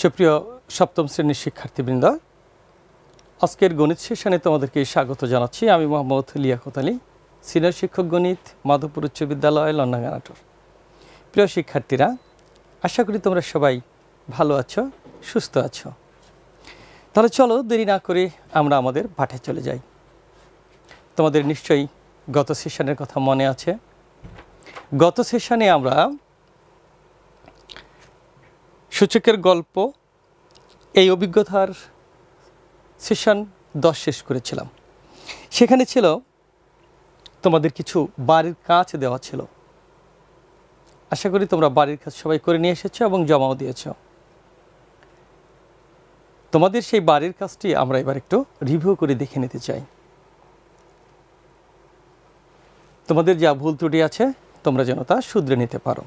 সুপ্রিয় সপ্তম শ্রেণীর শিক্ষার্থীবৃন্দ, আজকের গণিত সেশনে তোমাদেরকে স্বাগত জানাচ্ছি। আমি মোহাম্মদ লিয়াকত আলী, সিনিয়র শিক্ষক গণিত, মাধবপুর উচ্চ বিদ্যালয়, লন্ডাঙ্গা, নাটোর। প্রিয় শিক্ষার্থীরা, আশা করি তোমরা সবাই ভালো আছো, সুস্থ আছো। তাহলে চলো দেরি না করে আমরা আমাদের পাঠে চলে যাই। তোমাদের নিশ্চয়ই গত সেশনের কথা মনে আছে। গত সেশনে আমরা সূচকের গল্প এই অভিজ্ঞতার সেশন 10 শেষ করেছিলাম। সেখানে ছিল তোমাদের কিছু বাড়ির কাজ দেওয়া ছিল। আশা করি তোমরা বাড়ির কাজ সবাই করে নিয়ে এসেছো এবং জমাও দিয়েছো। তোমাদের সেই বাড়ির কাজটি আমরা এবার একটু রিভিউ করে দেখে নিতে চাই। তোমাদের যা ভুল ত্রুটি আছে তোমরা যেন তা শুধরে নিতে পারো।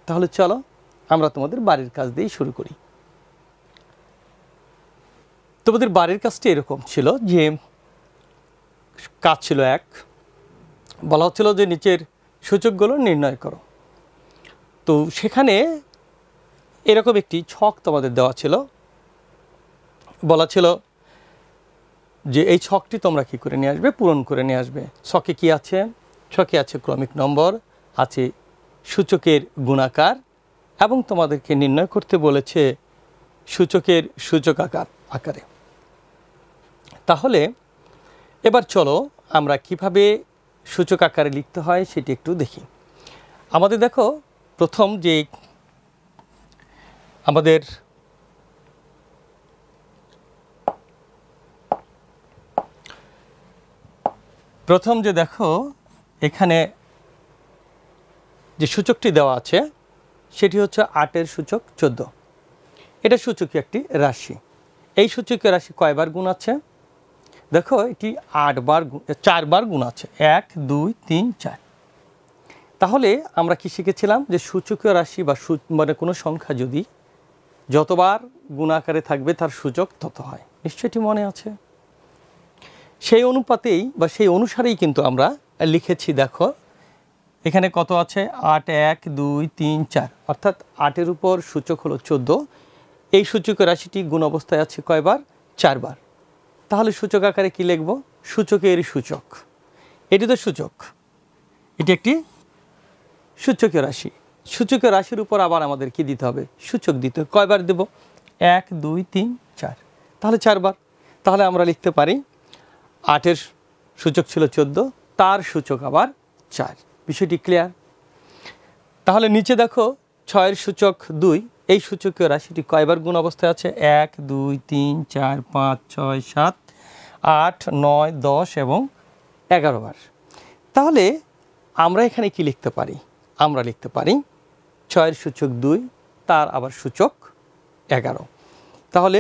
তাহলে চলো আমরা তোমাদের বাড়ির কাজ দিয়েই শুরু করি। তোমাদের বাড়ির কাজটি এরকম ছিল যে কাজ ছিল এক, বলা হচ্ছিল যে নিচের সূচকগুলো নির্ণয় করো। তো সেখানে এরকম একটি ছক তোমাদের দেওয়া ছিল, বলা ছিল যে এই ছকটি তোমরা কি করে নিয়ে আসবে, পূরণ করে নিয়ে আসবে। ছকে কি আছে? ছকে আছে ক্রমিক নম্বর, আছে সূচকের গুণাকার এবং তোমাদেরকে নির্ণয় করতে বলেছে সূচকের সূচক আকারে। তাহলে এবার চলো আমরা কিভাবে সূচক আকারে লিখতে হয় সেটি একটু দেখি। আমাদের দেখো প্রথম যে আমাদের দেখো এখানে যে সূচকটি দেওয়া আছে সেটি হচ্ছে 8-এর সূচক 14। এটা সূচকীয় একটি রাশি। এই সূচকীয় রাশি কয়বার গুণ আছে? দেখো এটি 4বার গুণ আছে, 1 2 3 4। তাহলে আমরা কি শিখেছিলাম যে সূচকীয় রাশি বা মানে কোনো সংখ্যা যদি যতবার গুণ আকারে থাকবে তার সূচক তত হয়। নিশ্চয়ই এটি মনে আছে। সেই অনুপাতেই বা সেই অনুসারেই কিন্তু আমরা লিখেছি। দেখো এখানে কত আছে? 8 1 2 3 4, অর্থাৎ 8-এর উপর সূচক হলো 14। এই সূচক রাশিটি গুণ অবস্থায় আছে কয়বার? 4বার। তাহলে সূচক আকারে কি লিখব? সূচকের সূচক। এটি তো সূচক, এটি একটি সূচকীয় রাশি। সূচকীয় রাশির উপর আবার আমাদের কি দিতে হবে? সূচক দিতে হবে। কয়বার দেব? 1 2 3 4, তাহলে 4বার। তাহলে আমরা লিখতে পারি 8-এর সূচক ছিল 14, তার সূচক আবার 4। বিষয়টি ক্লিয়ার? তাহলে নিচে দেখো 6-এর সূচক 2, এই সূচকীয় রাশিটি কয়বার গুণ অবস্থায় আছে? 1 2 3 4 5 6 7 8 9 10 এবং 11 বার। তাহলে আমরা এখানে কি লিখতে পারি? আমরা লিখতে পারি 6-এর সূচক 2, তার আবার সূচক 11। তাহলে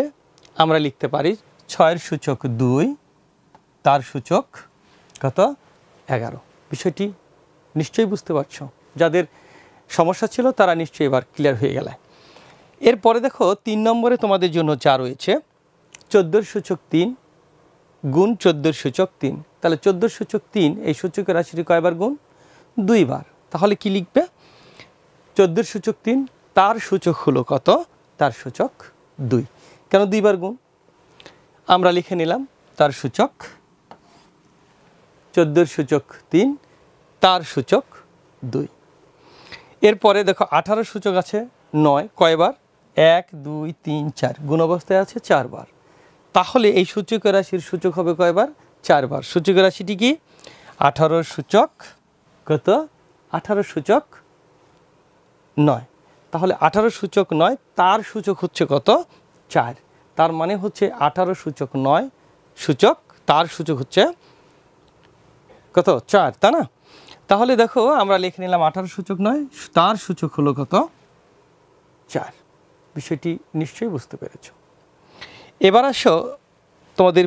আমরা লিখতে পারি 6-এর সূচক 2, তার সূচক কত? 11। বিষয়টি নিশ্চয়ই বুঝতে পারছো। যাদের সমস্যা ছিল তারা নিশ্চয়ই এবার ক্লিয়ার হয়ে গেল। এরপরে দেখো 3 নম্বরে তোমাদের জন্য যা রয়েছে 14-এর সূচক 3 গুণ 14-এর সূচক 3। তাহলে 14-এর সূচক 3 এই সূচকের রাশিটি কয়বার গুণ? 2 বার। তাহলে কি লিখবে? 14-এর সূচক 3, তার সূচক হলো কত? তার সূচক 2। কেন 2 বার গুণ? আমরা লিখে নিলাম তার সূচক 14-এর সূচক 3, তার সূচক 2। এরপরে দেখো 18-এর সূচক আছে 9, কয়বার? 1 2 3 4, গুণ অবস্থায় আছে 4বার। তাহলে এই সূচকের রাশির সূচক হবে কয়বার? 4বার। সূচকের রাশিটি কি? 18-এর সূচক কত? 18-এর সূচক 9। তাহলে 18-এর সূচক 9, তার সূচক হচ্ছে কত? 4। তার মানে হচ্ছে 18 সূচক 9 সূচক, তার সূচক হচ্ছে কত? 4, তা না? তাহলে দেখো আমরা লিখে নিলাম 18 সূচক 9, তার সূচক হলো কত? 4। বিষয়টি নিশ্চয়ই বুঝতে পেরেছ। এবার আসো তোমাদের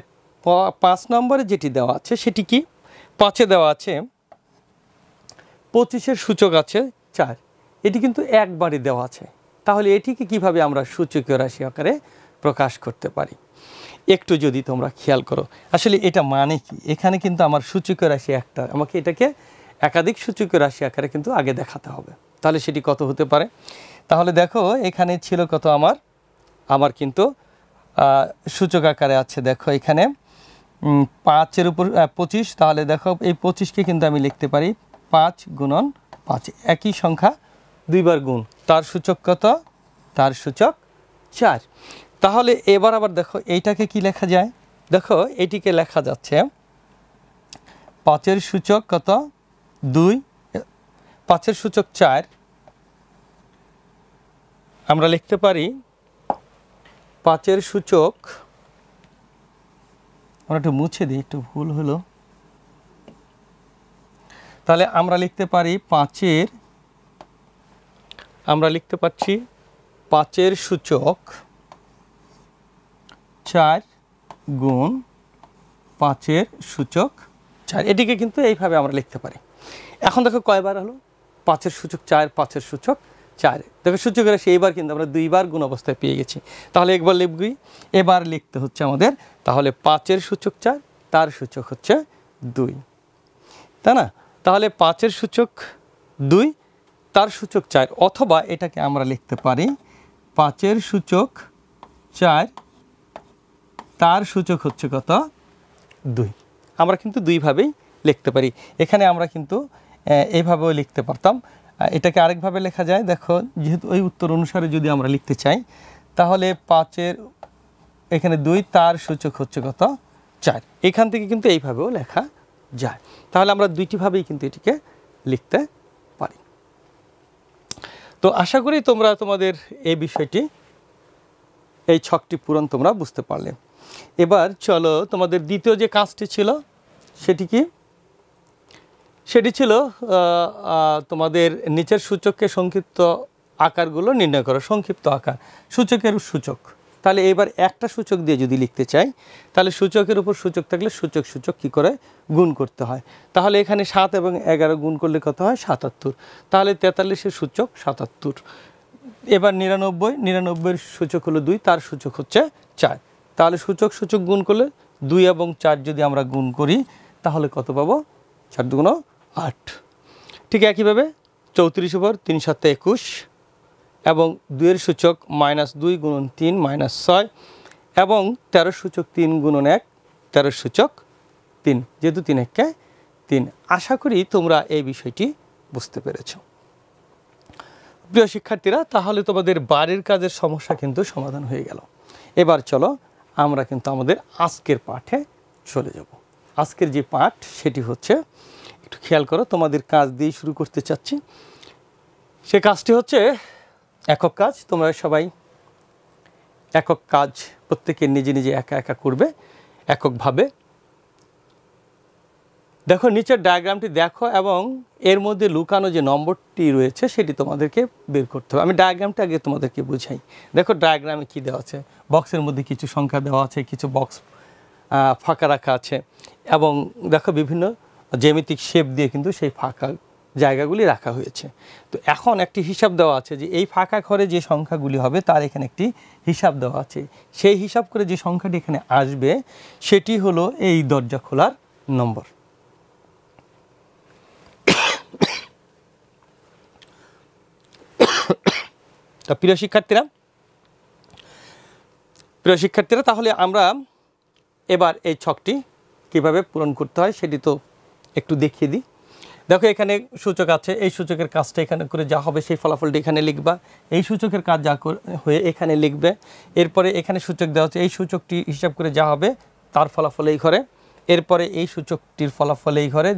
5 নম্বরে যেটি দেওয়া আছে সেটি কি? 5-এ দেওয়া আছে 25-এর সূচক আছে 4। এটি কিন্তু একবারই দেওয়া আছে। তাহলে এটিকে কিভাবে আমরা সূচকীয় রাশি আকারে প্রকাশ করতে পারি? একটু যদি তোমরা খেয়াল করো, আসলে এটা মানে কি? এখানে কিন্তু আমার সূচকীয় রাশি একটা, আমাকে এটাকে একাধিক সূচকীয় রাশি আকারে কিন্তু আগে দেখাতে হবে। তাহলে সেটি কত হতে পারে? তাহলে দেখো এখানে ছিল কত আমার আমার কিন্তু সূচক আকারে আছে। দেখো এখানে 5-এর উপর 25, তাহলে দেখো এই 25কে কিন্তু আমি লিখতে পারি 5 গুণন 5, একই সংখ্যা দুইবার গুণ, তার সূচক কত? তার সূচক 4। তাহলে এবার আবার দেখো এইটাকে কি লেখা যায়? দেখো এটিকে লেখা যাচ্ছে 5-এর সূচক কত? 2, 5-এর সূচক 4, আমরা লিখতে পারি 5-এর সূচক, আমরা একটু মুছে দিই, একটু ভুল হলো, তাহলে আমরা লিখতে পারি 5-এর, আমরা লিখতে পাচ্ছি 5-এর সূচক 4 গুণ 5-এর সূচক 4, এটিকে কিন্তু এইভাবে আমরা লিখতে পারি। এখন দেখো কয়বার হলো? 5-এর সূচক 4, 5-এর সূচক 4, দেখো সূচকের রাশি এইবার কিন্তু আমরা দুইবার গুণ অবস্থায় পেয়ে গেছি, তাহলে একবার লিখবি, এবার লিখতে হচ্ছে আমাদের, তাহলে 5-এর সূচক 4, তার সূচক হচ্ছে 2, তাই না? তাহলে 5-এর সূচক 2, তার সূচক 4, অথবা এটাকে আমরা লিখতে পারি 5-এর সূচক 4, তার সূচক হচ্ছে কত? 2। আমরা কিন্তু দুইভাবেই লিখতে পারি। এখানে আমরা কিন্তু এইভাবেও লিখতে পারতাম, এটাকে আরেকভাবে লেখা যায়। দেখো যেহেতু ওই উত্তর অনুসারে যদি আমরা লিখতে চাই, তাহলে 5-এর এখানে 2, তার সূচক হচ্ছে কত? 4, এখান থেকে কিন্তু এইভাবেও লেখা যায়। তাহলে আমরা দুইটিভাবেই কিন্তু এটিকে লিখতে পারি। তো আশা করি তোমরা তোমাদের এই বিষয়টি, এই ছকটি পূরণ তোমরা বুঝতে পারলে। এবার চলো তোমাদের দ্বিতীয় যে কাজটি ছিল সেটি কি? সেটি ছিল তোমাদের নিচের সূচককে সংক্ষিপ্ত আকারগুলো নির্ণয় করো, সংক্ষিপ্ত আকার সূচকের সূচক। তাহলে এবার একটা সূচক দিয়ে যদি লিখতে চাই, তাহলে সূচকের উপর সূচক থাকলে সূচক সূচক কী করে গুণ করতে হয়। তাহলে এখানে 7 এবং 11 গুণ করলে কত হয়? 77, তাহলে 43-এর সূচক 77। এবার 99, 99-এর সূচক হলো 2, তার সূচক হচ্ছে 4, তাহলে সূচক সূচক গুণ করলে 2 এবং 4 যদি আমরা গুণ করি তাহলে কত পাবো? 4 2 8। ঠিক একইভাবে 34 উপর 3 7 21 এবং 2-এর সূচক -2 গুণন 3 -6 এবং 13 সূচক 3 গুণন 1, 13 সূচক 3, যেহেতু 3 1 3। আশা করি তোমরা এই বিষয়টি বুঝতে পেরেছ। প্রিয় শিক্ষার্থীরা, তাহলে তোমাদের বাড়ির কাজের সমস্যা কিন্তু সমাধান হয়ে গেল। এবার চলো আমরা কিন্তু আমাদের আজকের পাঠে চলে যাব। আজকের যে পাঠ সেটি হচ্ছে, একটু খেয়াল করো, তোমাদের কাজ দিয়ে শুরু করতে চাচ্ছি। সে কাজটি হচ্ছে একক কাজ। তোমরা সবাই একক কাজ প্রত্যেকে নিজে নিজে একা একা করবে এককভাবে। দেখো নিচের ডায়াগ্রামটি দেখো এবং এর মধ্যে লুকানো যে নম্বরটি রয়েছে সেটি তোমাদেরকে বের করতে হবে। আমি ডায়াগ্রামটা আগে তোমাদেরকে বুঝাই। দেখো ডায়াগ্রামে কি দেওয়া আছে, বক্সের মধ্যে কিছু সংখ্যা দেওয়া আছে, কিছু বক্স ফাঁকা রাখা আছে এবং দেখো বিভিন্ন জ্যামিতিক শেপ দিয়ে কিন্তু সেই ফাঁকা জায়গাগুলি রাখা হয়েছে। তো এখন একটি হিসাব দেওয়া আছে যে এই ফাঁকা ঘরে যে সংখ্যাগুলি হবে তার এখানে একটি হিসাব দেওয়া আছে। সেই হিসাব করে যে সংখ্যাটি এখানে আসবে সেটি হলো এই দরজা খোলার নম্বর। তো প্রিয় শিক্ষার্থীরা, তাহলে আমরা এবার এই ছকটি কিভাবে পূরণ করতে হয় সেটি তো একটু দেখিয়ে দিই। দেখো এখানে সূচক আছে, এই সূচকের কাজটা এখানে করে যা হবে সেই ফলাফলটি এখানে লিখবা। এই সূচকের কাজ যা হয়ে এখানে লিখবে। এরপরে এখানে সূচক দেওয়া হচ্ছে, এই সূচকটি হিসাব করে যা হবে তার ফলাফল এই ঘরে। এরপরে এই সূচকটির ফলাফল এই ঘরে।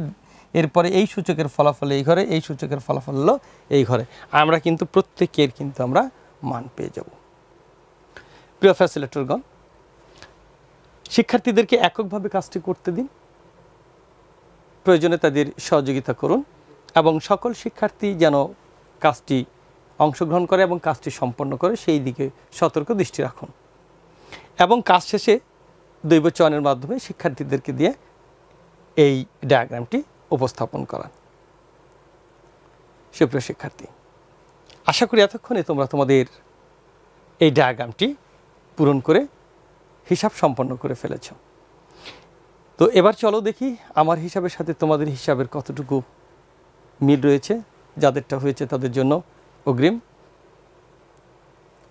এরপরে এই সূচকের ফলাফল এই ঘরে, এই সূচকের ফলাফল হলো এই ঘরে। আমরা কিন্তু প্রত্যেকের কিন্তু আমরা মান পেয়ে যাব। প্রিয় ফ্যাসিলিটরগণ, শিক্ষার্থীদেরকে এককভাবে কাজটি করতে দিন, প্রয়োজনে তাদের সহযোগিতা করুন এবং সকল শিক্ষার্থী যেন কাজটি অংশগ্রহণ করে এবং কাজটি সম্পন্ন করে সেই দিকে সতর্ক দৃষ্টি রাখুন এবং কাজ শেষে দৈব চয়নের মাধ্যমে শিক্ষার্থীদেরকে দিয়ে এই ডায়াগ্রামটি উপস্থাপন করান। সুপ্রিয় শিক্ষার্থী, আশা করি এতক্ষণে তোমরা তোমাদের এই ডায়াগ্রামটি পূরণ করে হিসাব সম্পন্ন করে ফেলেছ। তো এবার চলো দেখি আমার হিসাবের সাথে তোমাদের হিসাবের কতটুকু মিল রয়েছে। যাদেরটা হয়েছে তাদের জন্য অগ্রিম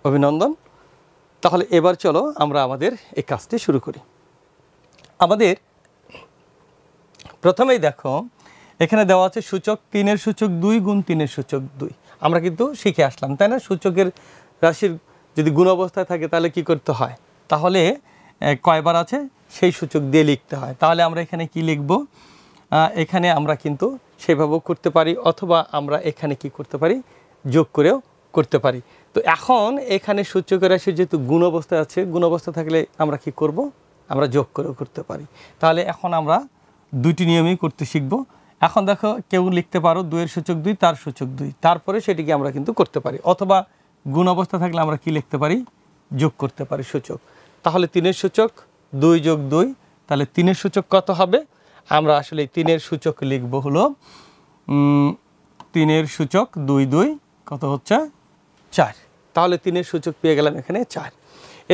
অভিনন্দন। তাহলে এবার চলো আমরা আমাদের এই কাজটি শুরু করি। আমাদের প্রথমেই দেখো এখানে দেওয়া আছে সূচক 3-এর সূচক 2 গুণ 3-এর সূচক 2। আমরা কিন্তু শিখে আসলাম, তাই না? সূচকের রাশির যদি গুণ অবস্থায় থাকে তাহলে কি করতে হয়, তাহলে কয়বার আছে সেই সূচক দিয়ে লিখতে হয়। তাহলে আমরা এখানে কি লিখব, এখানে আমরা কিন্তু সেভাবেও করতে পারি, অথবা আমরা এখানে কি করতে পারি, যোগ করেও করতে পারি। তো এখন এখানে সূচকের রাশির যেহেতু গুণ অবস্থায় আছে, গুণ অবস্থা থাকলে আমরা কি করব, আমরা যোগ করেও করতে পারি। তাহলে এখন আমরা দুইটি নিয়মেই করতে শিখব। এখন দেখো কেউ লিখতে পারো 2-এর সূচক 2 তার সূচক 2, তারপরে সেটিকে আমরা কিন্তু করতে পারি, অথবা গুণ অবস্থা থাকলে আমরা কি লিখতে পারি, যোগ করতে পারি সূচক। তাহলে 3-এর সূচক 2 যোগ 2, তাহলে 3-এর সূচক কত হবে, আমরা আসলে 3-এর সূচক লিখব হলো 3-এর সূচক 2 2 কত হচ্ছে 4। তাহলে 3-এর সূচক পেয়ে গেলাম এখানে 4।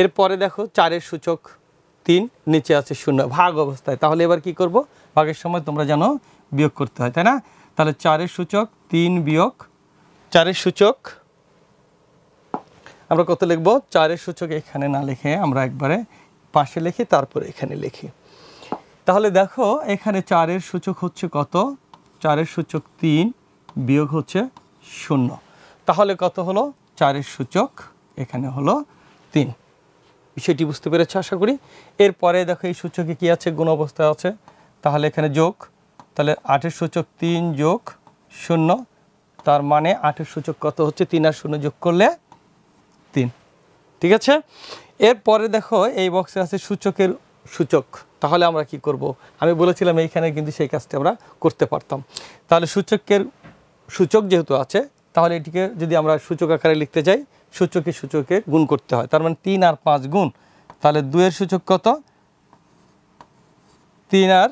এরপরে দেখো 4-এর সূচক 3, নিচে আছে 0 ভাগ অবস্থায়। তাহলে এবার কি করব, ভাগের সময় তোমরা জানো বিয়োগ করতে হয়, তাই না? তাহলে 4-এর সূচক 3 বিয়োগ 4-এর সূচক আমরা কত লিখব, 4-এর সূচক এখানে না লিখে আমরা একবারে পাশে লিখি, তারপরে এখানে লিখি। তাহলে দেখো এখানে 4-এর সূচক হচ্ছে কত, 4-এর সূচক 3 বিয়োগ হচ্ছে 0। তাহলে কত হলো, 4-এর সূচক এখানে হলো 3। বিষয়টি বুঝতে পেরেছ আশা করি। এরপরে দেখো এই সূচকে কি আছে, গুণ অবস্থায় আছে, তাহলে এখানে যোগ। তাহলে 8-এর সূচক 3 যোগ 0, তার মানে 8-এর সূচক কত হচ্ছে, 3 আর 0 যোগ করলে 3। ঠিক আছে। এরপরে দেখো এই বক্সে আছে সূচকের সূচক। তাহলে আমরা কি করব, আমি বলেছিলাম এইখানে কিন্তু সেই কাজটা আমরা করতে পারতাম। তাহলে সূচকের সূচক যেহেতু আছে, তাহলে এটিকে যদি আমরা সূচক আকারে লিখতে যাই, সূচকে গুণ করতে হয়। তার মানে 3 আর 5 গুণ, তাহলে 2-এর সূচক কত, 3 আর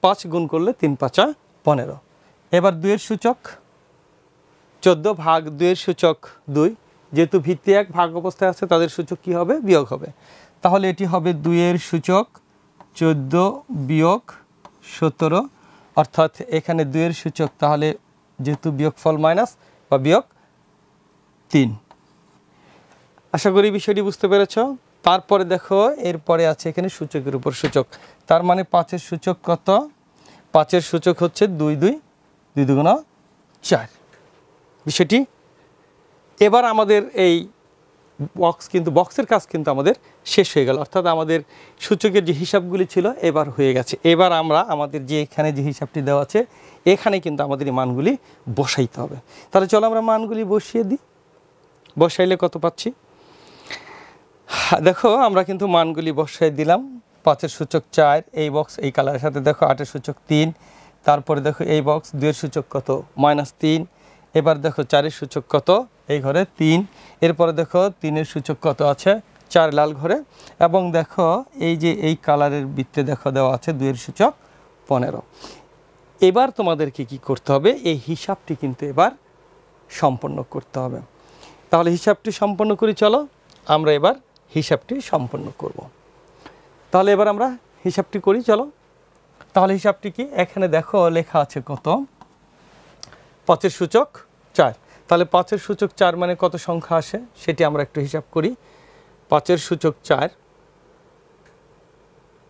5 গুণ করলে 3 5 15। এবার 2-এর সূচক 14 ভাগ 2-এর সূচক 2, যেহেতু ভিত্তি 1 ভাগ অবস্থায় আছে তাদের সূচক কি হবে, বিয়োগ হবে। তাহলে এটি হবে 2-এর সূচক 14 বিয়োগ 17, অর্থাৎ এখানে 2-এর সূচক, তাহলে যেহেতু বিয়োগফল মাইনাস বা বিয়োগ 3। আশা করি বিষয়টি বুঝতে পেরেছ। তারপরে দেখো এরপরে আছে এখানে সূচকের উপর সূচক, তার মানে 5-এর সূচক কত, 5-এর সূচক হচ্ছে 2 2 2 2 4 বিষয়টি। এবার আমাদের এই বক্সের কাজ কিন্তু আমাদের শেষ হয়ে গেল, অর্থাৎ আমাদের সূচকের যে হিসাবগুলি ছিল এবার হয়ে গেছে। এবার আমরা আমাদের যে এখানে যে হিসাবটি দেওয়া আছে এখানে কিন্তু আমাদের এই মানগুলি বসাইতে হবে। তাহলে চলো আমরা মানগুলি বসিয়ে দিই। বসাইলে কত পাচ্ছি দেখো, আমরা কিন্তু মানগুলি বসাই দিলাম। 5-এর সূচক 4 এই বক্স এই কালারের সাথে, দেখো 8-এর সূচক 3, তারপরে দেখো এই বক্স 2-এর সূচক কত, -3। এবার দেখো 4-এর সূচক কত, এই ঘরে 3। এরপরে দেখো 3-এর সূচক কত আছে, 4 লাল ঘরে। এবং দেখো এই যে এই কালারের বৃত্তে দেখো দেওয়া আছে 2-এর সূচক 15। এবার তোমাদেরকে কি করতে হবে, এই হিসাবটি কিন্তু এবার সম্পন্ন করতে হবে। তাহলে হিসাবটি সম্পন্ন করি, চলো আমরা এবার হিসাবটি সম্পন্ন করব। তাহলে এবার আমরা হিসাবটি করি, চলো। তাহলে হিসাবটি কি, এখানে দেখো লেখা আছে কত, 5-এর সূচক 4। তাহলে 5-এর সূচক 4 মানে কত সংখ্যা আসে সেটি আমরা একটু হিসাব করি। 5-এর সূচক 4,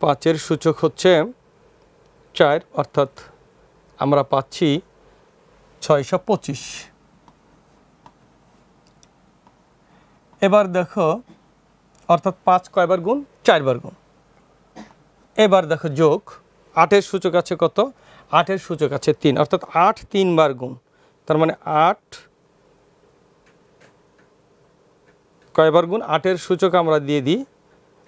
5-এর সূচক হচ্ছে 4, অর্থাৎ আমরা পাচ্ছি 625। এবার দেখো অর্থাৎ 5 কয়বার গুণ, 4 বার গুণ। এবার দেখো যোগ, 8-এর সূচক আছে কত, 8-এর সূচক আছে 3, অর্থাৎ 8 3 বার গুণ। তার মানে 8 কয়বার গুণ, 8-এর সূচক আমরা দিয়ে দিই,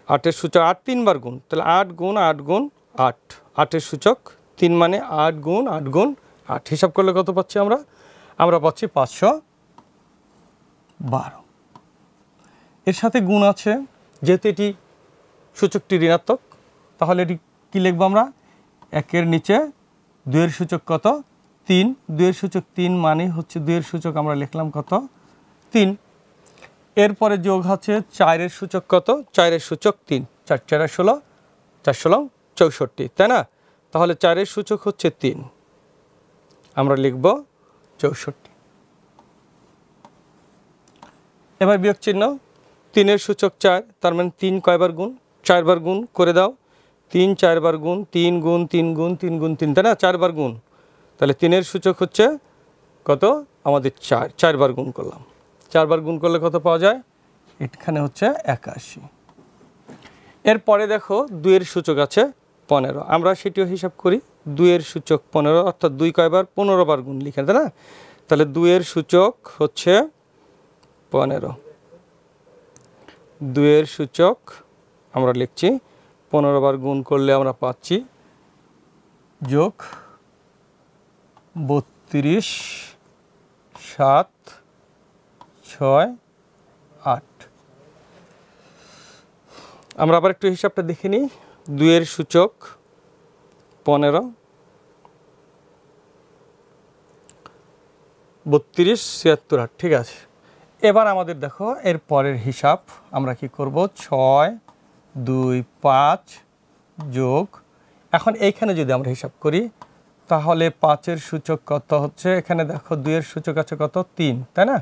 8-এর সূচক 8 3 বার গুণ, তাহলে 8 গুণ 8 গুণ 8, 8-এর সূচক 3 মানে 8 গুণ 8 গুণ 8। হিসাব করলে কত পাচ্ছি আমরা পাচ্ছি 512। এর সাথে গুণ আছে, যেহেতু এটি সূচকটি ঋণাত্মক, তাহলে এটি কী লিখব আমরা, 1-এর নিচে 2-এর সূচক কত, 3। 2-এর সূচক 3 মানে হচ্ছে 2-এর সূচক আমরা লিখলাম কত, 3। এরপরে যোগ আছে 4-এর সূচক কত, 4-এর সূচক 3, 4 4 16, 4 16 64, তাই না? তাহলে 4-এর সূচক হচ্ছে 3, আমরা লিখব 64। এবার বিয়োগ চিহ্ন, 3-এর সূচক 4, তার মানে 3 কয়বার গুণ? 4 বার গুণ করে দাও। 3 4 বার গুণ, 3 গুণ 3 গুণ 3 গুণ 3, তাই না? 4 বার গুণ। তাহলে 3-এর সূচক হচ্ছে কত? আমাদের 4, 4 বার গুণ করলাম। 4 বার গুণ করলে কত পাওয়া যায়? এখানে হচ্ছে 81। এরপরে দেখো 2-এর সূচক আছে 15, আমরা সেটিও হিসাব করি। 2-এর সূচক 15, অর্থাৎ 2 কয়বার? 15 বার গুণ লিখে, তাই না? তাহলে 2-এর সূচক হচ্ছে 15। 2-এর সূচক আমরা লিখছি 15 বার গুণ করলে আমরা পাচ্ছি যোগ 32, 7, 6, 8। আমরা আবার একটু হিসাবটা দেখে নিই। 2-এর সূচক 15, 32, 76, 8, ঠিক আছে। এবার আমাদের দেখো এর পরের হিসাব আমরা কি করব? 6, 2, 5 যোগ, এখন এইখানে যদি আমরা হিসাব করি তাহলে 5-এর সূচক কত হচ্ছে? এখানে দেখো 2-এর সূচক আছে কত? 3, তাই না?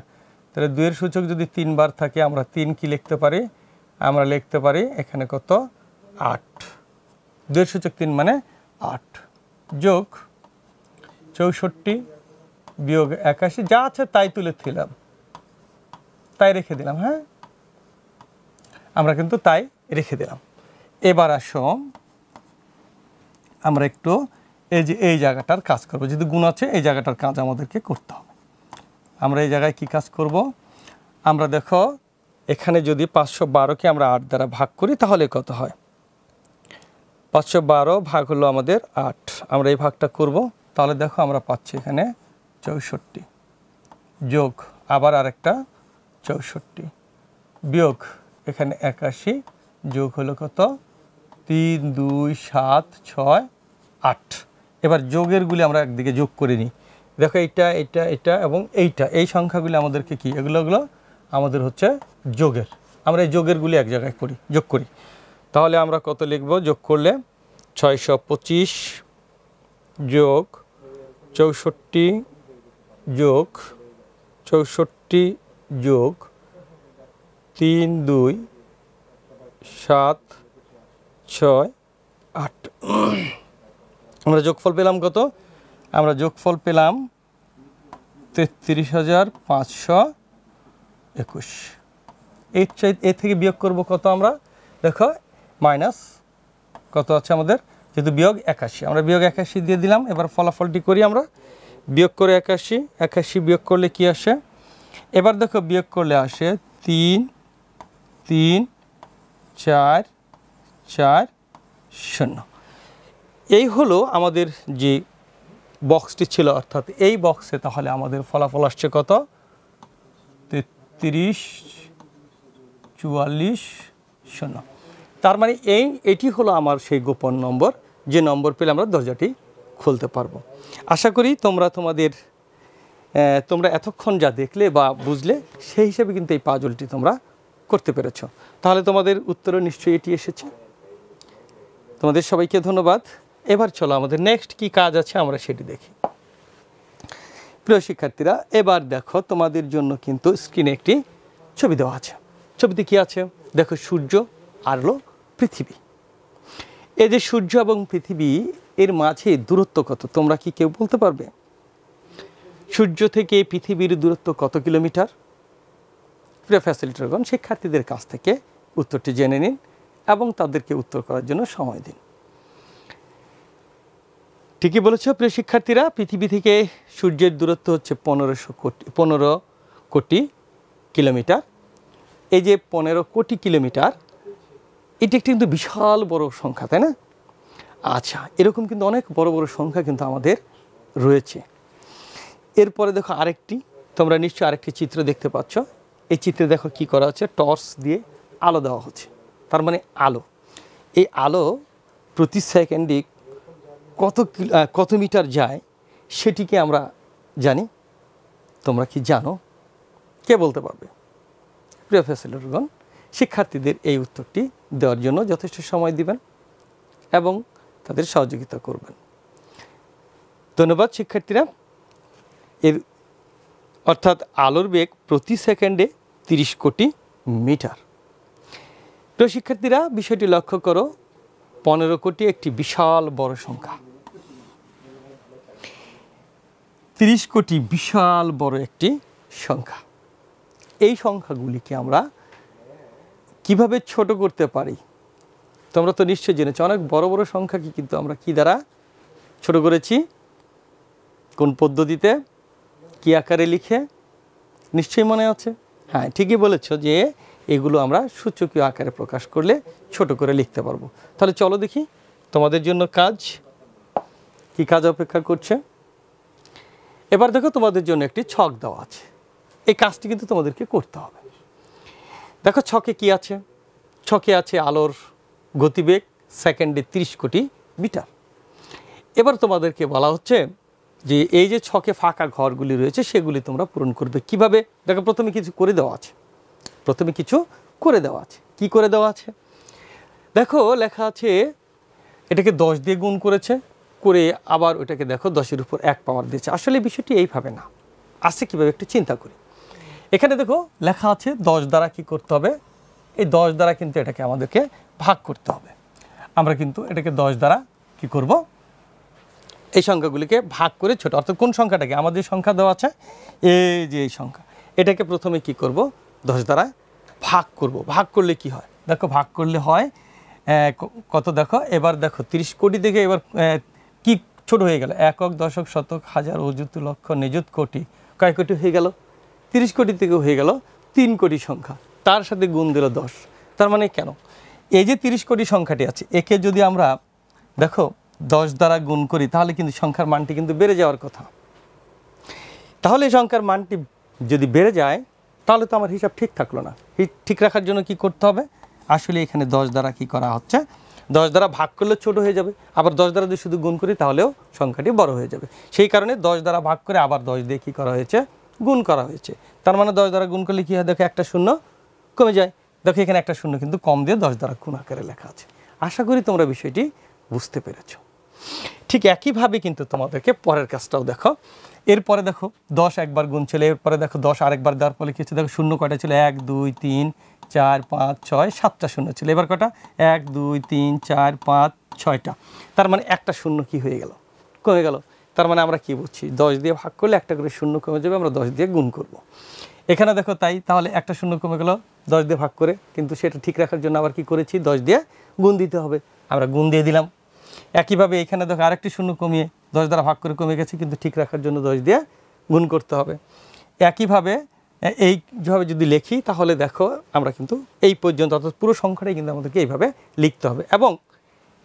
তাহলে 2-এর সূচক যদি 3 বার থাকে আমরা 3 কি লিখতে পারি? আমরা লিখতে পারি এখানে কত? 8। 2-এর সূচক 3 মানে 8 যোগ 64 বিয়োগ 81, যা আছে তাই তুলে দিলাম, তাই রেখে দিলাম। হ্যাঁ, আমরা কিন্তু তাই রেখে দিলাম। এবার আসো আমরা একটু এই যে এই জায়গাটার কাজ করব। যদি গুণ আছে এই জায়গাটার কাজ আমাদেরকে করতে হবে। আমরা এই জায়গায় কি কাজ করব? আমরা দেখো এখানে যদি 512কে আমরা 8 দ্বারা ভাগ করি তাহলে কত হয়? 512 ভাগ হলো আমাদের 8, আমরা এই ভাগটা করব। তাহলে দেখো আমরা পাচ্ছি এখানে 64 যোগ আবার আরেকটা 64 বিয়োগ এখানে 81 যোগ হলো কত? 3, 2, 7, 6, 8। এবার যোগেরগুলি আমরা একদিকে যোগ করে নিই। দেখো এইটা এটা এটা এবং এইটা, এই সংখ্যাগুলি আমাদেরকে কি? এগুলো আমাদের হচ্ছে যোগের। আমরা এই যোগেরগুলি এক জায়গায় করি, যোগ করি। তাহলে আমরা কত লিখব? যোগ করলে 625 যোগ 64 যোগ 64 যোগ 3, 2, 7, 6, 8। আমরা যোগফল পেলাম কত? আমরা যোগফল পেলাম 33,521। এর থেকে বিয়োগ করব কত? আমরা দেখো মাইনাস কত আছে আমাদের? যেহেতু বিয়োগ 81, আমরা বিয়োগ 81 দিয়ে দিলাম। এবার ফলাফলটি করি আমরা। বিয়োগ করে 81 বিয়োগ করলে কি আসে? এবার দেখো বিয়োগ করলে আসে 3, 3, 4, 4, 0। এই হলো আমাদের যে বক্সটি ছিল, অর্থাৎ এই বক্সে তাহলে আমাদের ফলাফল আসছে কত? 33, 44, 0। তার মানে এটি হলো আমার সেই গোপন নম্বর, যে নম্বর পেলে আমরা দরজাটি খুলতে পারবো। আশা করি তোমরা এতক্ষণ যা দেখলে বা বুঝলে সেই হিসেবে কিন্তু এই পাজলটি তোমরা করতে পেরেছো। তাহলে তোমাদের উত্তরও নিশ্চয়ই এটি এসেছে। তোমাদের সবাইকে ধন্যবাদ। এবার চলো আমাদের নেক্সট কি কাজ আছে আমরা সেটি দেখি। প্রিয় শিক্ষার্থীরা, এবার দেখো তোমাদের জন্য কিন্তু স্ক্রিনে একটি ছবি দেওয়া আছে। ছবিতে কি আছে দেখো? সূর্য আর হলো পৃথিবী। এই যে সূর্য এবং পৃথিবী, এর মাঝে দূরত্ব কত তোমরা কি কেউ বলতে পারবে? সূর্য থেকে পৃথিবীর দূরত্ব কত কিলোমিটার? প্রিয় ফ্যাসিলিটেটরগণ, শিক্ষার্থীদের কাছ থেকে উত্তরটি জেনে নিন এবং তাদেরকে উত্তর করার জন্য সময় দিন। ঠিকই বলেছ প্রিয় শিক্ষার্থীরা, পৃথিবী থেকে সূর্যের দূরত্ব হচ্ছে 15 কোটি কিলোমিটার। এই যে 15 কোটি কিলোমিটার, এটি একটি কিন্তু বিশাল বড় সংখ্যা, তাই না? আচ্ছা, এরকম কিন্তু অনেক বড় বড় সংখ্যা কিন্তু আমাদের রয়েছে। এরপরে দেখো আরেকটি, তোমরা নিশ্চয়ই আরেকটি চিত্র দেখতে পাচ্ছ। এই চিত্রে দেখো কি করা হচ্ছে? টর্চ দিয়ে আলো দেওয়া হচ্ছে। তার মানে আলো, এই আলো প্রতি সেকেন্ডে কত মিটার যায় সেটিকে আমরা জানি। তোমরা কি জানো? কে বলতে পারবে? প্রিয় ফ্যাসিলিটেটরগণ, শিক্ষার্থীদের এই উত্তরটি দেওয়ার জন্য যথেষ্ট সময় দিবেন এবং তাদের সহযোগিতা করবেন। ধন্যবাদ শিক্ষার্থীরা। অর্থাৎ আলোর বেগ প্রতি সেকেন্ডে 30 কোটি মিটার। প্রিয় শিক্ষার্থীরা, বিষয়টি লক্ষ্য করো, 15 কোটি একটি বিশাল বড় সংখ্যা, 30 কোটি বিশাল বড় একটি সংখ্যা। এই সংখ্যাগুলিকে আমরা কিভাবে ছোট করতে পারি? তোমরা তো নিশ্চয়ই জেনেছো, অনেক বড় বড় সংখ্যাকে কিন্তু আমরা কি দ্বারা ছোট করেছি, কোন পদ্ধতিতে, কি আকারে লিখে? নিশ্চয়ই মনে আছে। হ্যাঁ, ঠিকই বলেছ যে এগুলো আমরা সূচকীয় আকারে প্রকাশ করলে ছোট করে লিখতে পারবো। তাহলে চলো দেখি তোমাদের জন্য কাজ, কি কাজ অপেক্ষা করছে। এবার দেখো, তোমাদের জন্য একটি ছক দেওয়া আছে, এই কাজটি কিন্তু তোমাদেরকে করতে হবে। দেখো ছকে কি আছে? ছকে আছে আলোর গতিবেগ সেকেন্ডে 30 কোটি মিটার। এবার তোমাদেরকে বলা হচ্ছে যে এই যে ছকে ফাঁকা ঘরগুলি রয়েছে সেগুলি তোমরা পূরণ করবে কিভাবে। দেখো, প্রথমে কিছু করে দেওয়া আছে, কি করে দেওয়া আছে? দেখো লেখা আছে, এটাকে 10 দিয়ে গুণ করেছে, করে আবার ওটাকে দেখো 10-এর উপর 1 পাওয়ার দিয়েছে। আসলে বিষয়টি এইভাবে না, আসছে কিভাবে একটু চিন্তা করি। এখানে দেখো লেখা আছে 10 দ্বারা কি করতে হবে, এই 10 দ্বারা কিন্তু এটাকে আমাদেরকে ভাগ করতে হবে। আমরা কিন্তু এটাকে 10 দ্বারা কি করব, এই সংখ্যাগুলিকে ভাগ করে ছোট, অর্থাৎ কোন সংখ্যাটাকে, আমাদের সংখ্যা দেওয়া আছে এই যে এই সংখ্যা, এটাকে প্রথমে কি করব, 10 দ্বারা ভাগ করব। ভাগ করলে কি হয়? দেখো ভাগ করলে হয় কত, দেখো এবার দেখো 30 কোটি থেকে এবার কি ছোট হয়ে গেল, একক, দশক, শতক, হাজার, অযুত, লক্ষ, নিযুত, কোটি, কয় কোটি হয়ে গেল? 30 কোটি থেকে হয়ে গেল 3 কোটি সংখ্যা, তার সাথে গুণ দিল 10। তার মানে কেন, এই যে 30 কোটি সংখ্যাটি আছে, একে যদি আমরা দেখো 10 দ্বারা গুণ করি তাহলে কিন্তু সংখ্যার মানটি কিন্তু বেড়ে যাওয়ার কথা। তাহলে সংখ্যার মানটি যদি বেড়ে যায় তাহলে তো আমার হিসাব ঠিক থাকলো না। ঠিক রাখার জন্য কি করতে হবে? আসলে এখানে 10 দ্বারা কি করা হচ্ছে, 10 দ্বারা ভাগ করলে ছোট হয়ে যাবে, আবার 10 দ্বারা যদি শুধু গুণ করি তাহলেও সংখ্যাটি বড় হয়ে যাবে। সেই কারণে 10 দ্বারা ভাগ করে আবার 10 দিয়ে কী করা হয়েছে, গুণ করা হয়েছে। তার মানে 10 দ্বারা গুণ করলে কী হয়, দেখো একটা শূন্য কমে যায়। দেখো এখানে একটা শূন্য কিন্তু কম দিয়ে 10 দ্বারা গুণ আকারে লেখা আছে। আশা করি তোমরা বিষয়টি বুঝতে পেরেছো। ঠিক একইভাবে কিন্তু তোমাদেরকে পরের কাজটাও দেখো। এরপরে দেখো 10 একবার গুণ ছিল, এরপরে দেখো 10 আরেকবার দেওয়ার ফলে কিছু দেখো শূন্য কয়টা ছিল, 1 2 3 4 5 6 7টা শূন্য ছিল। এবার কটা, 1 2 3 4 5 6টা। তার মানে একটা শূন্য কি হয়ে গেল, কমে গেল। তার মানে আমরা কি বুঝছি, 10 দিয়ে ভাগ করলে একটা করে শূন্য কমে যাবে, আমরা 10 দিয়ে গুণ করব। এখানে দেখো তাই, তাহলে একটা শূন্য কমে গেল 10 দিয়ে ভাগ করে, কিন্তু সেটা ঠিক রাখার জন্য আবার কি করেছি, 10 দিয়ে গুণ দিতে হবে, আমরা গুণ দিয়ে দিলাম। একইভাবে এখানে দেখো আরেকটি শূন্য কমিয়ে 10 দ্বারা ভাগ করে কমে গেছে, কিন্তু ঠিক রাখার জন্য 10 দিয়ে গুণ করতে হবে। একইভাবে এইভাবে যদি লিখি তাহলে দেখো আমরা কিন্তু এই পর্যন্ত, অর্থাৎ পুরো সংখ্যাটাই কিন্তু আমাদেরকে এইভাবে লিখতে হবে। এবং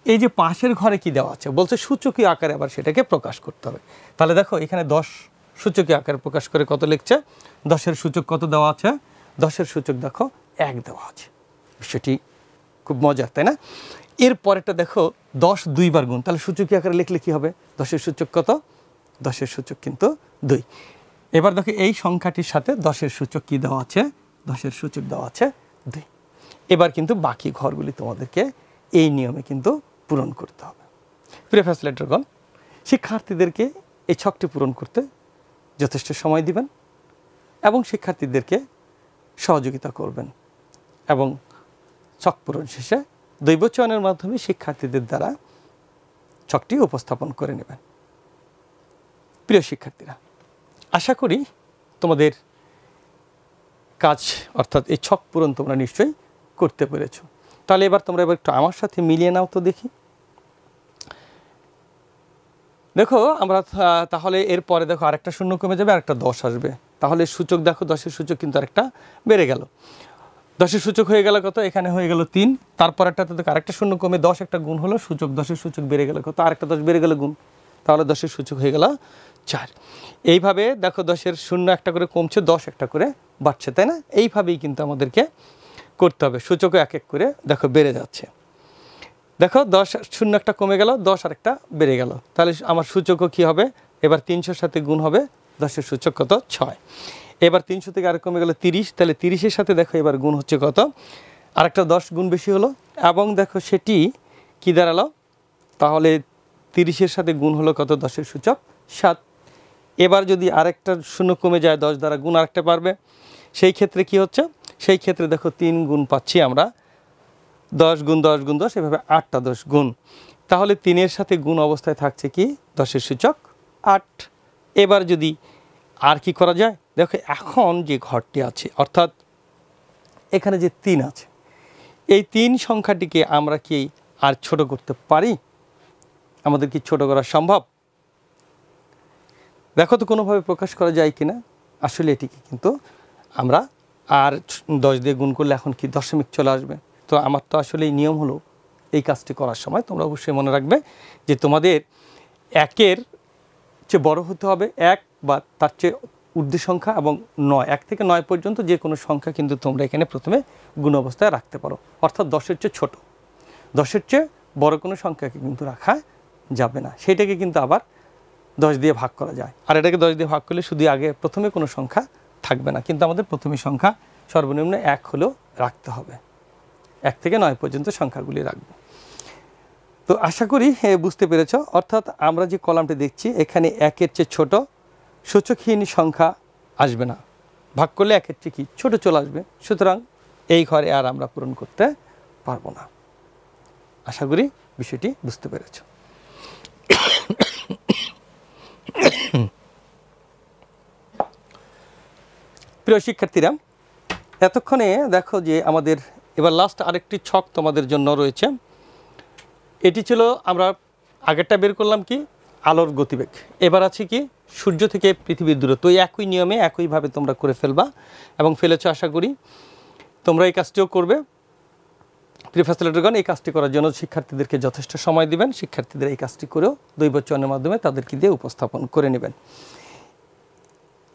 এই যে পাশের ঘরে কি দেওয়া আছে, বলছে সূচকীয় আকারে আবার সেটাকে প্রকাশ করতে হবে। তাহলে দেখো এখানে 10 সূচকীয় আকারে প্রকাশ করে কত লিখছে, 10-এর সূচক কত দেওয়া আছে, 10-এর সূচক দেখো 1 দেওয়া আছে। বিষয়টি খুব মজার, তাই না? এর পরেরটা দেখো 10 2 বার গুণ, তাহলে সূচকীয় আকারে লিখলে কি হবে, 10-এর সূচক কত, 10-এর সূচক কিন্তু 2। এবার দেখো এই সংখ্যাটির সাথে 10-এর সূচক কি দেওয়া আছে, 10-এর সূচক দেওয়া আছে 2। এবার কিন্তু বাকি ঘরগুলি তোমাদেরকে এই নিয়মে কিন্তু পূরণ করতে হবে। প্রিয় ফ্যাসিলিটেটরগণ, শিক্ষার্থীদেরকে এই ছকটি পূরণ করতে যথেষ্ট সময় দিবেন এবং শিক্ষার্থীদেরকে সহযোগিতা করবেন, এবং ছক পূরণ শেষে দৈব চয়নের মাধ্যমে শিক্ষার্থীদের দ্বারা ছকটি উপস্থাপন করে নেবেন। প্রিয় শিক্ষার্থীরা, আশা করি তোমাদের কাজ অর্থাৎ এই ছক পূরণ তোমরা নিশ্চয়ই করতে পেরেছো। তাহলে এবার তোমরা একটু আমার সাথে মিলিয়ে নাও তো দেখি। দেখো আমরা তাহলে এরপরে দেখো আরেকটা শূন্য কমে যাবে, আরেকটা 10 আসবে। তাহলে সূচক দেখো 10-এর সূচক কিন্তু আরেকটা বেড়ে গেল। 10-এর সূচক হয়ে গেল কত, এখানে হয়ে গেল 3। তারপরেরটাতে দেখো আরেকটা শূন্য কমে 10 একটা গুণ হলো, সূচক 10-এর সূচক বেড়ে গেল কত, আরেকটা 10 বেড়ে গেল গুণ, তাহলে 10-এর সূচক হয়ে গেল 4। এইভাবে দেখো 10-এর শূন্য একটা করে কমছে, 10 একটা করে বাড়ছে, তাই না? এইভাবেই কিন্তু আমাদেরকে করতে হবে। সূচকও এক এক করে দেখো বেড়ে যাচ্ছে। দেখো 10 শূন্য একটা কমে গেল, 10 আর একটা বেড়ে গেল, তাহলে আমার সূচকও কী হবে, এবার 300-র সাথে গুণ হবে, 10-এর সূচক কত, 6। এবার 300 থেকে আরেক কমে গেল 30, তাহলে 30-এর সাথে দেখো এবার গুণ হচ্ছে কত, আরেকটা 10 গুণ বেশি হলো, এবং দেখো সেটি কি দাঁড়ালো, তাহলে 30-এর সাথে গুণ হলো কত, 10-এর সূচক 7। এবার যদি আরেকটা শূন্য কমে যায়, 10 দ্বারা গুণ আরেকটা পারবে, সেই ক্ষেত্রে কি হচ্ছে, সেই ক্ষেত্রে দেখো 3 গুণ পাচ্ছি আমরা 10 গুণ 10 গুণ 10 এভাবে 8টা 10 গুণ। তাহলে 3-এর সাথে গুণ অবস্থায় থাকছে কি 10-এর সূচক 8। এবার যদি আর কি করা যায়, দেখো এখন যে ঘরটি আছে অর্থাৎ এখানে যে 3 আছে, এই 3 সংখ্যাটিকে আমরা কি আর ছোট করতে পারি? আমাদের কি ছোট করা সম্ভব? দেখো তো কোনোভাবে প্রকাশ করা যায় কি না। আসলে এটিকে কিন্তু আমরা আর 10 দিয়ে গুণ করলে এখন কি দশমিক চলে আসবে। তো আমার তো আসলে এই নিয়ম হলো এই কাজটি করার সময় তোমরা অবশ্যই মনে রাখবে যে তোমাদের 1-এর চেয়ে বড় হতে হবে 1 বা তার চেয়ে ঊর্ধ্ব সংখ্যা, এবং 9, 1 থেকে 9 পর্যন্ত যে কোনো সংখ্যা কিন্তু তোমরা এখানে প্রথমে গুণ অবস্থায় রাখতে পারো। অর্থাৎ 10-এর চেয়ে ছোট, 10-এর চেয়ে বড় কোনো সংখ্যাকে কিন্তু রাখা যাবে না। সেটাকে কিন্তু আবার 10 দিয়ে ভাগ করা যায়। আর এটাকে 10 দিয়ে ভাগ করলে শুধু আগে প্রথমে কোনো সংখ্যা থাকবে না, কিন্তু আমাদের প্রথমে সংখ্যা সর্বনিম্ন 1 হলেও রাখতে হবে। 1 থেকে 9 পর্যন্ত সংখ্যাগুলি রাখবো। তো আশা করি বুঝতে পেরেছ। অর্থাৎ আমরা যে কলামটি দেখছি এখানে 1-এর চেয়ে ছোট সূচকহীন সংখ্যা আসবে না, ভাগ করলে 1-এর চেয়ে কি ছোট চলে আসবে। সুতরাং এই ঘরে আর আমরা পূরণ করতে পারবো না। আশা করি বিষয়টি বুঝতে পেরেছ। প্রিয় শিক্ষার্থীরা, এতক্ষণে দেখো যে আমাদের এবার লাস্ট আরেকটি ছক তোমাদের জন্য রয়েছে। এটি ছিল আমরা আগেরটা বের করলাম কি আলোর গতিবেগ, এবার আছে কি সূর্য থেকে পৃথিবীর দূরত্ব। ওই একই নিয়মে একইভাবে তোমরা করে ফেলবা এবং ফেলেছ। আশা করি তোমরা এই কাজটিও করবে। প্রিয় ফ্যাসিলিটেটরগণ, এই কাজটি করার জন্য শিক্ষার্থীদেরকে যথেষ্ট সময় দিবেন। শিক্ষার্থীদের এই কাজটি করেও দৈব চয়নের মাধ্যমে তাদেরকে দিয়ে উপস্থাপন করে নেবেন।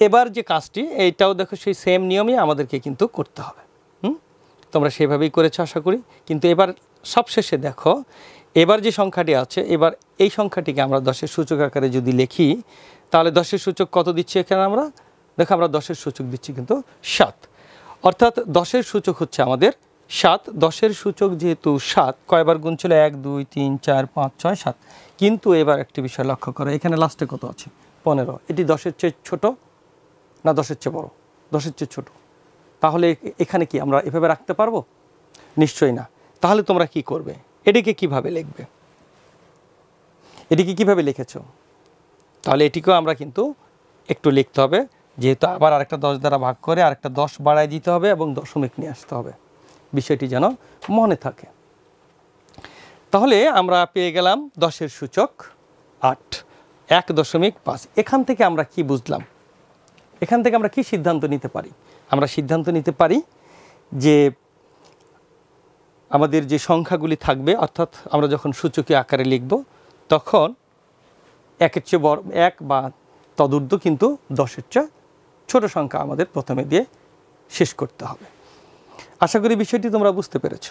এবার যে কাজটি এইটাও দেখো সেই সেম নিয়মে আমাদেরকে কিন্তু করতে হবে। তোমরা সেভাবেই করেছো আশা করি। কিন্তু এবার সবশেষে দেখো এবার যে সংখ্যাটি আছে, এবার এই সংখ্যাটিকে আমরা 10-এর সূচক আকারে যদি লিখি তাহলে 10-এর সূচক কত দিচ্ছি এখানে আমরা? দেখো আমরা 10-এর সূচক দিচ্ছি কিন্তু 7। অর্থাৎ 10-এর সূচক হচ্ছে আমাদের 7। 10-এর সূচক যেহেতু 7, কয়বার গুণ ছিল? 1 2 3 4 5 6 7। কিন্তু এবার একটি বিষয় লক্ষ্য করো, এখানে লাস্টে কত আছে? 15। এটি 10-এর চেয়ে ছোট না 10-এর চেয়ে বড়? 10-এর চেয়ে ছোট। তাহলে এখানে কি আমরা এভাবে রাখতে পারবো? নিশ্চয়ই না। তাহলে তোমরা কি করবে? এটিকে কিভাবে লিখবে? এটিকে কিভাবে লিখেছো? তাহলে এটিকেও আমরা কিন্তু একটু লিখতে হবে, যেহেতু আবার আরেকটা 10 দ্বারা ভাগ করে আরেকটা 10 বাড়ায় দিতে হবে এবং দশমিক নিয়ে আসতে হবে। বিষয়টি যেন মনে থাকে। তাহলে আমরা পেয়ে গেলাম 10-এর সূচক 8, 1.5। এখান থেকে আমরা কি বুঝলাম? এখান থেকে আমরা কি সিদ্ধান্ত নিতে পারি? আমরা সিদ্ধান্ত নিতে পারি যে আমাদের যে সংখ্যাগুলি থাকবে, অর্থাৎ আমরা যখন সূচকীয় আকারে লিখব তখন 1-এর চেয়ে বড় 1 বা তদূর্ধ্ব কিন্তু 10-এর চেয়ে ছোট সংখ্যা আমাদের প্রথমে দিয়ে শেষ করতে হবে। আশা করি বিষয়টি তোমরা বুঝতে পেরেছ।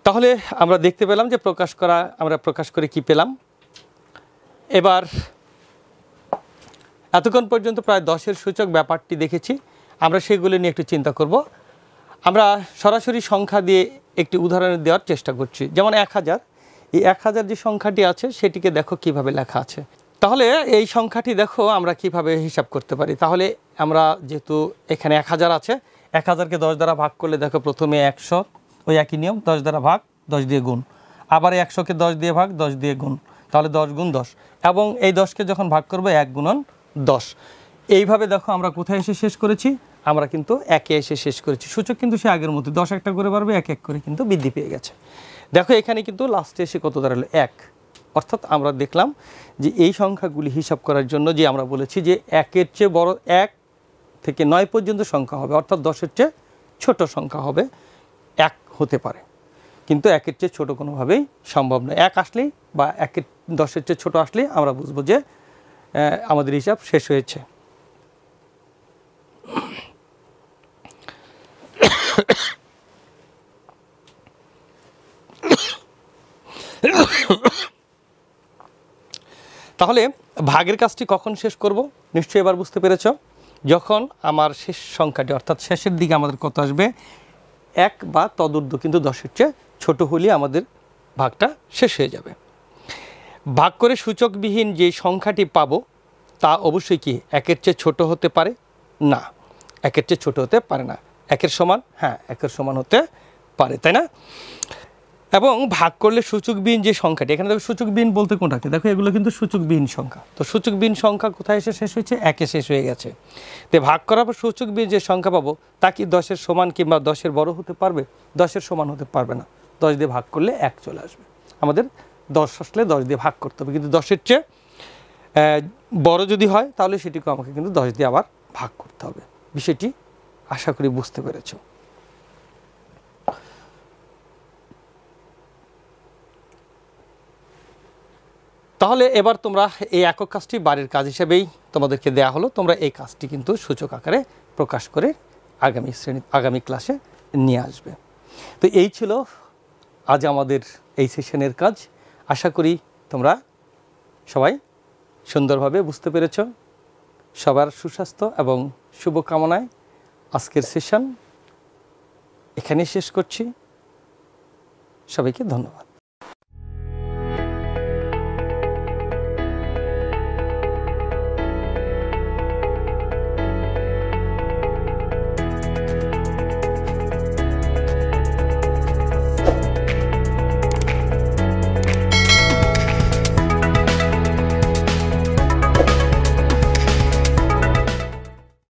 তাহলে আমরা দেখতে পেলাম যে আমরা প্রকাশ করে কি পেলাম। এবার এতক্ষণ পর্যন্ত প্রায় 10-এর সূচক ব্যাপারটি দেখেছি, আমরা সেগুলো নিয়ে একটু চিন্তা করব। আমরা সরাসরি সংখ্যা দিয়ে একটি উদাহরণ দেওয়ার চেষ্টা করছি। যেমন 1000, এই 1000 যে সংখ্যাটি আছে সেটিকে দেখো কিভাবে লেখা আছে। তাহলে এই সংখ্যাটি দেখো আমরা কিভাবে হিসাব করতে পারি। তাহলে আমরা যেহেতু এখানে 1000 আছে, 1000কে 10 দ্বারা ভাগ করলে দেখো প্রথমে 100, ওই একই নিয়ম 10 দ্বারা ভাগ 10 দিয়ে গুণ, আবার 100কে 10 দিয়ে ভাগ 10 দিয়ে গুণ, তাহলে 10 গুণ 10, এবং এই 10কে যখন ভাগ করবো 1 গুণন 10। এইভাবে দেখো আমরা কোথায় এসে শেষ করেছি? আমরা কিন্তু 1-এ এসে শেষ করেছি। সূচক কিন্তু সে আগের মতো 10 একটা করে বাড়বে, 1 1 করে কিন্তু বৃদ্ধি পেয়ে গেছে। দেখো এখানে কিন্তু লাস্টে এসে কত দাঁড়ালো? 1। অর্থাৎ আমরা দেখলাম যে এই সংখ্যাগুলি হিসাব করার জন্য যে আমরা বলেছি যে 1-এর চেয়ে বড় 1 থেকে 9 পর্যন্ত সংখ্যা হবে, অর্থাৎ 10-এর চেয়ে ছোট সংখ্যা হবে 1 হতে পারে, কিন্তু 1-এর চেয়ে ছোট কোনোভাবেই সম্ভব নয়। 1 আসলেই বা 10-এর চেয়ে ছোট আসলেই আমরা বুঝবো যে আমাদের হিসাব শেষ হয়েছে। তাহলে ভাগের কাজটি কখন শেষ করব? নিশ্চয়ই এবার বুঝতে পেরেছ। যখন আমার শেষ সংখ্যাটি অর্থাৎ শেষের দিকে আমাদের কত আসবে? 1 বা তদূর্ধ্ব কিন্তু 10-এর চেয়ে ছোট হলে আমাদের ভাগটা শেষ হয়ে যাবে। ভাগ করে সূচকবিহীন যে সংখ্যাটি পাবো তা অবশ্যই কি 1-এর চেয়ে ছোট হতে পারে না, 1-এর চেয়ে ছোট হতে পারে না। 1-এর সমান, হ্যাঁ 1-এর সমান হতে পারে, তাই না? এবং ভাগ করলে সূচকবিহীন যে সংখ্যাটি, এখানে দেখো সূচকবিহীন বলতে কোনটাকে, দেখো এগুলো কিন্তু সূচকবিহীন সংখ্যা। তো সূচকবিহীন সংখ্যা কোথায় এসে শেষ হয়েছে? 1-এ শেষ হয়ে গেছে। তো ভাগ করার পর সূচকবিহীন যে সংখ্যা পাবো তা কি 10-এর সমান কিংবা 10-এর বড় হতে পারবে? 10-এর সমান হতে পারবে না। 10 দিয়ে ভাগ করলে 1 চলে আসবে। আমাদের 10 আসলে 10 দিয়ে ভাগ করতে হবে, কিন্তু 10-এর চেয়ে বড় যদি হয় তাহলে সেটিকে আমাকে কিন্তু 10 দিয়ে আবার ভাগ করতে হবে। বিষয়টি আশা করি বুঝতে পেরেছো। তাহলে এবার তোমরা এই একক কাজটি বাড়ির কাজ হিসেবেই তোমাদেরকে দেয়া হলো। তোমরা এই কাজটি কিন্তু সূচক আকারে প্রকাশ করে আগামী ক্লাসে নিয়ে আসবে। তো এই ছিল আজ আমাদের এই সেশনের কাজ। আশা করি তোমরা সবাই সুন্দরভাবে বুঝতে পেরেছ। সবার সুস্বাস্থ্য এবং শুভকামনায় আজকের সেশন এখানেই শেষ করছি। সবাইকে ধন্যবাদ।